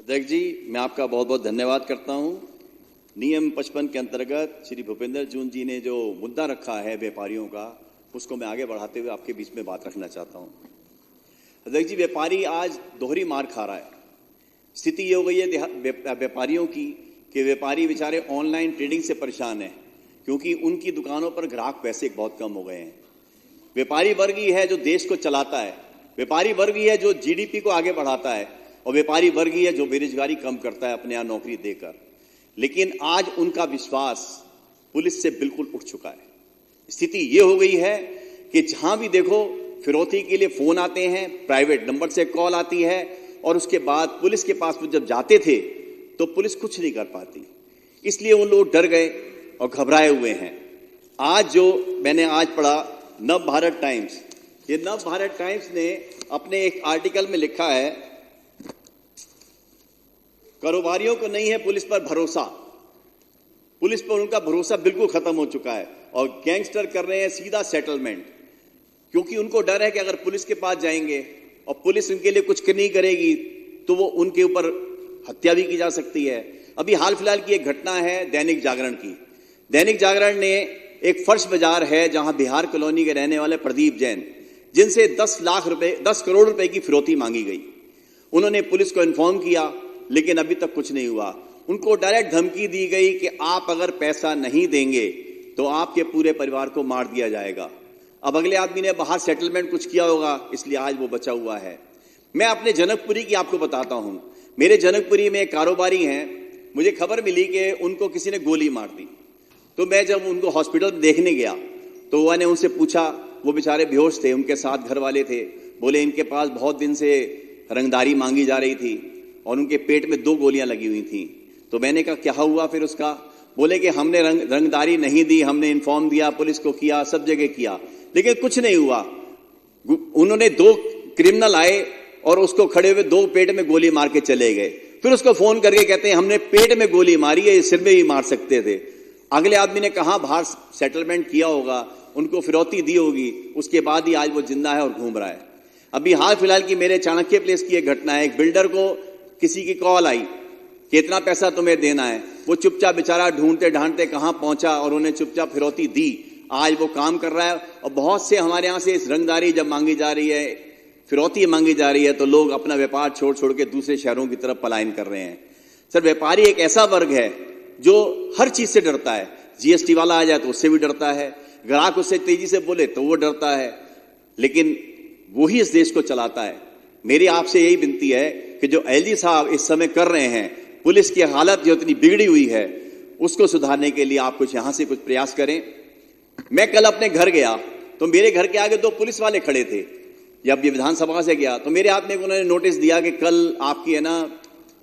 अध्यक्ष जी, मैं आपका बहुत बहुत धन्यवाद करता हूं। नियम 55 के अंतर्गत श्री भूपेंद्र जून जी ने जो मुद्दा रखा है व्यापारियों का, उसको मैं आगे बढ़ाते हुए आपके बीच में बात रखना चाहता हूं। अध्यक्ष जी, व्यापारी आज दोहरी मार खा रहा है। स्थिति ये हो गई है व्यापारियों की कि व्यापारी बेचारे ऑनलाइन ट्रेडिंग से परेशान हैं, क्योंकि उनकी दुकानों पर ग्राहक पैसे बहुत कम हो गए हैं। व्यापारी वर्ग ही है जो देश को चलाता है, व्यापारी वर्ग ही है जो जीडीपी को आगे बढ़ाता है, और व्यापारी वर्ग ही है जो बेरोजगारी कम करता है अपने यहाँ नौकरी देकर। लेकिन आज उनका विश्वास पुलिस से बिल्कुल उठ चुका है। स्थिति ये हो गई है कि जहां भी देखो फिरौती के लिए फोन आते हैं, प्राइवेट नंबर से कॉल आती है, और उसके बाद पुलिस के पास जब जाते थे तो पुलिस कुछ नहीं कर पाती। इसलिए उन लोग डर गए और घबराए हुए हैं। आज जो मैंने आज पढ़ा नव भारत टाइम्स, ये नव भारत टाइम्स ने अपने एक आर्टिकल में लिखा है, कारोबारियों को नहीं है पुलिस पर भरोसा, पुलिस पर उनका भरोसा बिल्कुल खत्म हो चुका है, और गैंगस्टर कर रहे हैं सीधा सेटलमेंट, क्योंकि उनको डर है कि अगर पुलिस के पास जाएंगे और पुलिस उनके लिए कुछ नहीं करेगी तो वो उनके ऊपर हत्या भी की जा सकती है। अभी हाल फिलहाल की एक घटना है दैनिक जागरण की। दैनिक जागरण ने एक फर्श बाजार है जहां बिहार कॉलोनी के रहने वाले प्रदीप जैन, जिनसे 10 करोड़ रुपए की फिरौती मांगी गई। उन्होंने पुलिस को इन्फॉर्म किया, लेकिन अभी तक कुछ नहीं हुआ। उनको डायरेक्ट धमकी दी गई कि आप अगर पैसा नहीं देंगे तो आपके पूरे परिवार को मार दिया जाएगा। अब अगले आदमी ने बाहर सेटलमेंट कुछ किया होगा, इसलिए आज वो बचा हुआ है। मैं अपने जनकपुरी की आपको बताता हूं। मेरे जनकपुरी में एक कारोबारी हैं, मुझे खबर मिली कि उनको किसी ने गोली मार दी। तो मैं जब उनको हॉस्पिटल देखने गया तो मैंने उनसे पूछा, वो बेचारे बेहोश थे, उनके साथ घर वाले थे। बोले इनके पास बहुत दिन से रंगदारी मांगी जा रही थी और उनके पेट में 2 गोलियां लगी हुई थी। तो मैंने कहा क्या हुआ फिर उसका? बोले कि हमने रंगदारी नहीं दी, हमने इन्फॉर्म दिया, पुलिस को किया, सब जगह किया, लेकिन कुछ नहीं हुआ। उन्होंने 2 क्रिमिनल आए और उसको खड़े हुए 2 पेट में गोली मार के चले गए। फिर उसको फोन करके कहते हैं हमने पेट में गोली मारी है, सिर में भी मार सकते थे। अगले आदमी ने कहा बाहर सेटलमेंट किया होगा, उनको फिरौती दी होगी, उसके बाद ही आज वो जिंदा है और घूम रहा है। अभी हाल फिलहाल की मेरे चाणक्य प्लेस की एक घटना है। एक बिल्डर को किसी की कॉल आई कि इतना पैसा तुम्हें देना है। वो चुपचाप बेचारा ढूंढते ढांढते कहां पहुंचा और उन्हें चुपचाप फिरौती दी। आज वो काम कर रहा है। और बहुत से हमारे यहां से इस रंगदारी जब मांगी जा रही है, फिरौती मांगी जा रही है, तो लोग अपना व्यापार छोड़ छोड़ के दूसरे शहरों की तरफ पलायन कर रहे हैं। सर, व्यापारी एक ऐसा वर्ग है जो हर चीज से डरता है। जीएसटी वाला आ जाए तो उससे भी डरता है, ग्राहक उससे तेजी से बोले तो वो डरता है, लेकिन वो ही इस देश को चलाता है। मेरी आपसे यही विनती है कि जो एलजी साहब इस समय कर रहे हैं, पुलिस की हालत जो इतनी बिगड़ी हुई है, उसको सुधारने के लिए आप कुछ यहां से कुछ प्रयास करें। मैं कल अपने घर गया तो मेरे घर के आगे 2 पुलिस वाले खड़े थे। जब ये विधानसभा से गया तो मेरे हाथ में उन्होंने नोटिस दिया कि कल आपकी है ना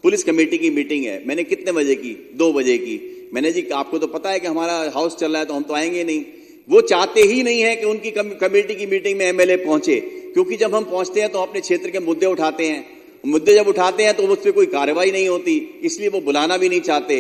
पुलिस कमेटी की मीटिंग है। मैंने कितने बजे की? 2 बजे की। मैंने जी आपको तो पता है कि हमारा हाउस चल रहा है तो हम तो आएंगे नहीं। वो चाहते ही नहीं है कि उनकी कमेटी की मीटिंग में एमएलए पहुंचे, क्योंकि जब हम पहुंचते हैं तो अपने क्षेत्र के मुद्दे उठाते हैं। मुद्दे जब उठाते हैं तो उस पर कोई कार्रवाई नहीं होती, इसलिए वो बुलाना भी नहीं चाहते।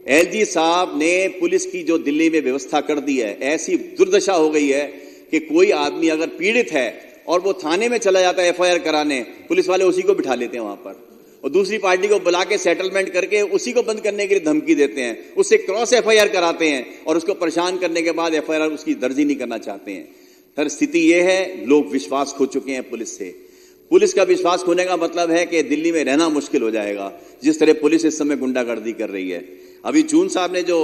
एलजी साहब ने पुलिस की जो दिल्ली में व्यवस्था कर दी है, ऐसी दुर्दशा हो गई है कि कोई आदमी अगर पीड़ित है और वो थाने में चला जाता है एफआईआर कराने, पुलिस वाले उसी को बिठा लेते हैं वहां पर, और दूसरी पार्टी को बुला के सेटलमेंट करके उसी को बंद करने के लिए धमकी देते हैं, उससे क्रॉस एफआईआर कराते हैं और उसको परेशान करने के बाद एफआईआर उसकी दर्ज ही नहीं करना चाहते हैं। सर, स्थिति यह है, लोग विश्वास खो चुके हैं पुलिस से। पुलिस का विश्वास खोने का मतलब है कि दिल्ली में रहना मुश्किल हो जाएगा, जिस तरह पुलिस इस समय गुंडागर्दी कर रही है। अभी जून साहब ने जो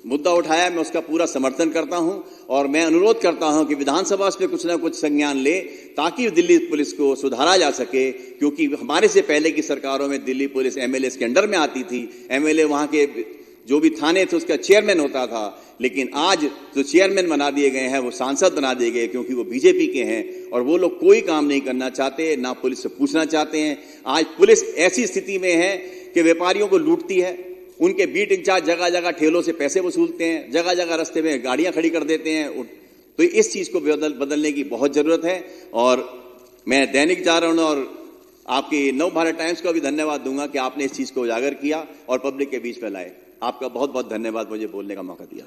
मुद्दा उठाया, मैं उसका पूरा समर्थन करता हूं, और मैं अनुरोध करता हूं कि विधानसभा इस पे कुछ ना कुछ संज्ञान ले, ताकि दिल्ली पुलिस को सुधारा जा सके। क्योंकि हमारे से पहले की सरकारों में दिल्ली पुलिस एमएलए के अंडर में आती थी, एमएलए वहां के जो भी थाने थे उसका चेयरमैन होता था, लेकिन आज जो चेयरमैन बना दिए गए हैं वो सांसद बना दिए गए, क्योंकि वो बीजेपी के हैं और वो लोग कोई काम नहीं करना चाहते, ना पुलिस से पूछना चाहते हैं। आज पुलिस ऐसी स्थिति में है कि व्यापारियों को लूटती है, उनके बीट इंचार्ज जगह जगह ठेलों से पैसे वसूलते हैं, जगह जगह रास्ते में गाड़ियां खड़ी कर देते हैं। तो इस चीज को बदलने की बहुत जरूरत है, और मैं दैनिक जागरण और आपकी नव भारत टाइम्स को भी धन्यवाद दूंगा कि आपने इस चीज को उजागर किया और पब्लिक के बीच में लाए। आपका बहुत बहुत धन्यवाद मुझे बोलने का मौका दिया।